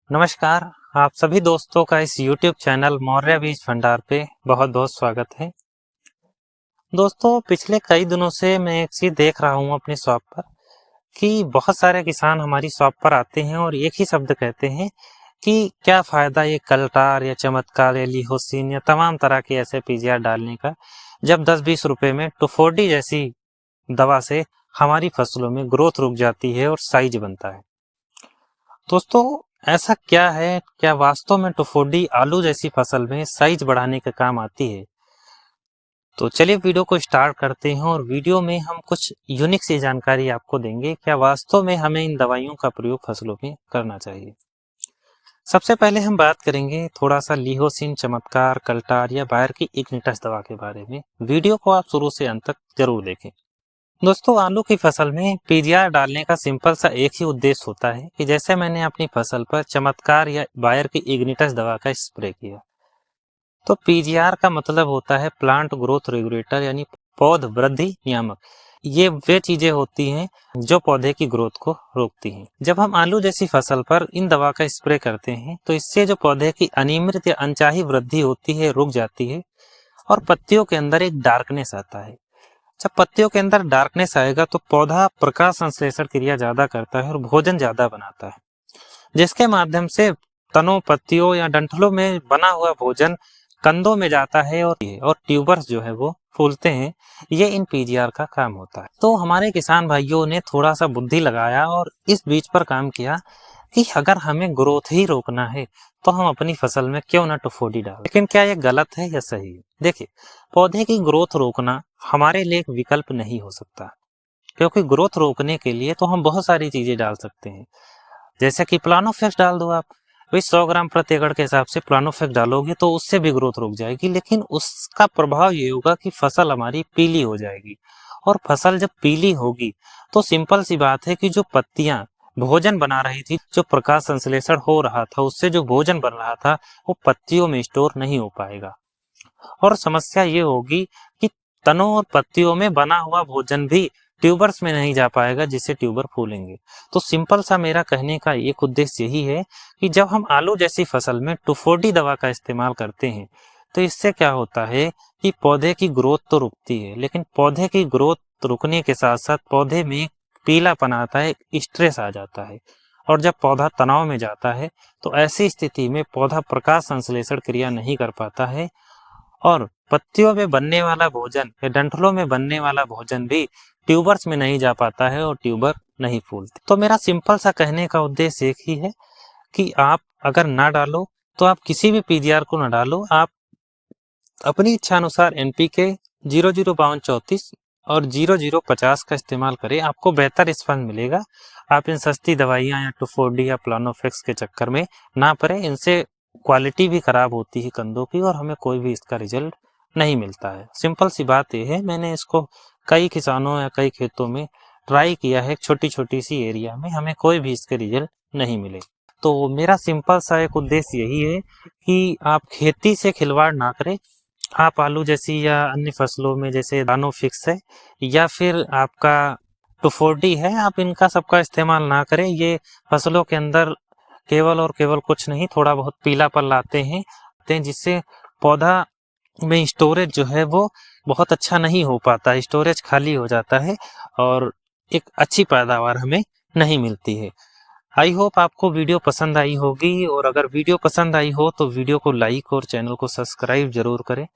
नमस्कार। आप सभी दोस्तों का इस YouTube चैनल मौर्य बीज भंडार पे बहुत बहुत स्वागत है। दोस्तों, पिछले कई दिनों से मैं एक चीज देख रहा हूँ अपनी शॉप पर कि बहुत सारे किसान हमारी शॉप पर आते हैं और एक ही शब्द कहते हैं कि क्या फायदा ये कल्टार या चमत्कार या लिहोसिन या तमाम तरह के ऐसे पीजीआर डालने का, जब 10-20 रुपए में टुफोडी जैसी दवा से हमारी फसलों में ग्रोथ रुक जाती है और साइज बनता है। दोस्तों, ऐसा क्या है? क्या वास्तव में टुफोडी आलू जैसी फसल में साइज बढ़ाने के काम आती है? तो चलिए वीडियो को स्टार्ट करते हैं और वीडियो में हम कुछ यूनिक सी जानकारी आपको देंगे। क्या वास्तव में हमें इन दवाइयों का प्रयोग फसलों में करना चाहिए? सबसे पहले हम बात करेंगे थोड़ा सा लिहोसिन, चमत्कार, कल्टार या बायर की इग्निटस दवा के बारे में। वीडियो को आप शुरू से अंत तक जरूर देखें। दोस्तों, आलू की फसल में पीजीआर डालने का सिंपल सा एक ही उद्देश्य होता है कि जैसे मैंने अपनी फसल पर चमत्कार या बायर की इग्निटस दवा का स्प्रे किया, तो पीजीआर का मतलब होता है प्लांट ग्रोथ रेगुलेटर, यानी पौध वृद्धि नियामक। ये वे चीजें होती हैं जो पौधे की ग्रोथ को रोकती हैं। जब हम आलू जैसी फसल पर इन दवा का स्प्रे करते हैं तो इससे जो पौधे की अनियमित या अनचाही वृद्धि होती है रुक जाती है और पत्तियों के अंदर एक डार्कनेस आता है। जब पत्तियों के अंदर डार्कनेस आएगा तो पौधा प्रकाश संश्लेषण क्रिया ज्यादा करता है और भोजन ज्यादा बनाता है, जिसके माध्यम से तनों, पत्तियों या डंठलों में बना हुआ भोजन कंदों में जाता है और ट्यूबर्स जो है वो फूलते हैं। ये इन पीजीआर का काम होता है। तो हमारे किसान भाइयों ने थोड़ा सा बुद्धि लगाया और इस बीज पर काम किया कि अगर हमें ग्रोथ ही रोकना है तो हम अपनी फसल में क्यों ना टुफोडी डालें। लेकिन क्या ये गलत है या सही है? देखिए, पौधे की ग्रोथ रोकना हमारे लिए एक विकल्प नहीं हो सकता, क्योंकि ग्रोथ रोकने के लिए तो हम बहुत सारी चीजें डाल सकते हैं। जैसे कि प्लानोफेक्स डाल दो आप, भाई 100 ग्राम प्रति एकड़ के हिसाब से प्लानोफेक्स डालोगे तो उससे भी ग्रोथ रुक जाएगी, लेकिन उसका प्रभाव ये होगा कि फसल हमारी पीली हो जाएगी। और फसल जब पीली होगी तो सिंपल सी बात है कि जो पत्तियां भोजन बना रही थी, जो प्रकाश संश्लेषण हो रहा था, उससे जो भोजन बन रहा था वो पत्तियों में स्टोर नहीं हो पाएगा। और समस्या ये होगी कि तनों और पत्तियों में बना हुआ भोजन भी ट्यूबर्स में नहीं जा पाएगा, जिससे ट्यूबर फूलेंगे। तो सिंपल सा मेरा कहने का एक उद्देश्य यही है कि जब हम आलू जैसी फसल में टुफोडी दवा का इस्तेमाल करते हैं तो इससे क्या होता है कि पौधे की ग्रोथ तो रुकती है, लेकिन पौधे की ग्रोथ रुकने के साथ साथ पौधे में पीलापन आता है, स्ट्रेस आ जाता है। और जब पौधा तनाव में जाता है तो ऐसी स्थिति में पौधा प्रकाश संश्लेषण क्रिया नहीं कर पाता है और पत्तियों में बनने वाला भोजन या डंठलों में बनने वाला भोजन भी ट्यूबर्स में नहीं जा पाता है और ट्यूबर नहीं फूलते। तो मेरा सिंपल सा कहने का उद्देश्य एक ही है कि आप अगर ना डालो तो आप किसी भी पीजीआर को ना डालो। आप अपनी इच्छा अनुसार एनपीके 005234 और 0050 का इस्तेमाल करें, आपको बेहतर रिस्पॉन्स मिलेगा। आप इन सस्ती दवाइयाँ या टुफोडी या प्लानोफेक्स के चक्कर में ना पड़े। इनसे क्वालिटी भी खराब होती है कंदों की और हमें कोई भी इसका रिजल्ट नहीं मिलता है। सिंपल सी बात यह है, मैंने इसको कई किसानों या कई खेतों में ट्राई किया है, छोटी छोटी सी एरिया में, हमें कोई भी इसके रिजल्ट नहीं मिले। तो मेरा सिंपल सा एक उद्देश्य यही है कि आप खेती से खिलवाड़ ना करें। आप आलू जैसी या अन्य फसलों में जैसे प्लानोफिक्स है या फिर आपका टुफोडी है, आप इनका सबका इस्तेमाल ना करें। ये फसलों के अंदर केवल और केवल कुछ नहीं, थोड़ा बहुत पीलापन लाते हैं, जिससे पौधा में स्टोरेज जो है वो बहुत अच्छा नहीं हो पाता, स्टोरेज खाली हो जाता है और एक अच्छी पैदावार हमें नहीं मिलती है। आई होप आपको वीडियो पसंद आई होगी, और अगर वीडियो पसंद आई हो तो वीडियो को लाइक और चैनल को सब्सक्राइब जरूर करें।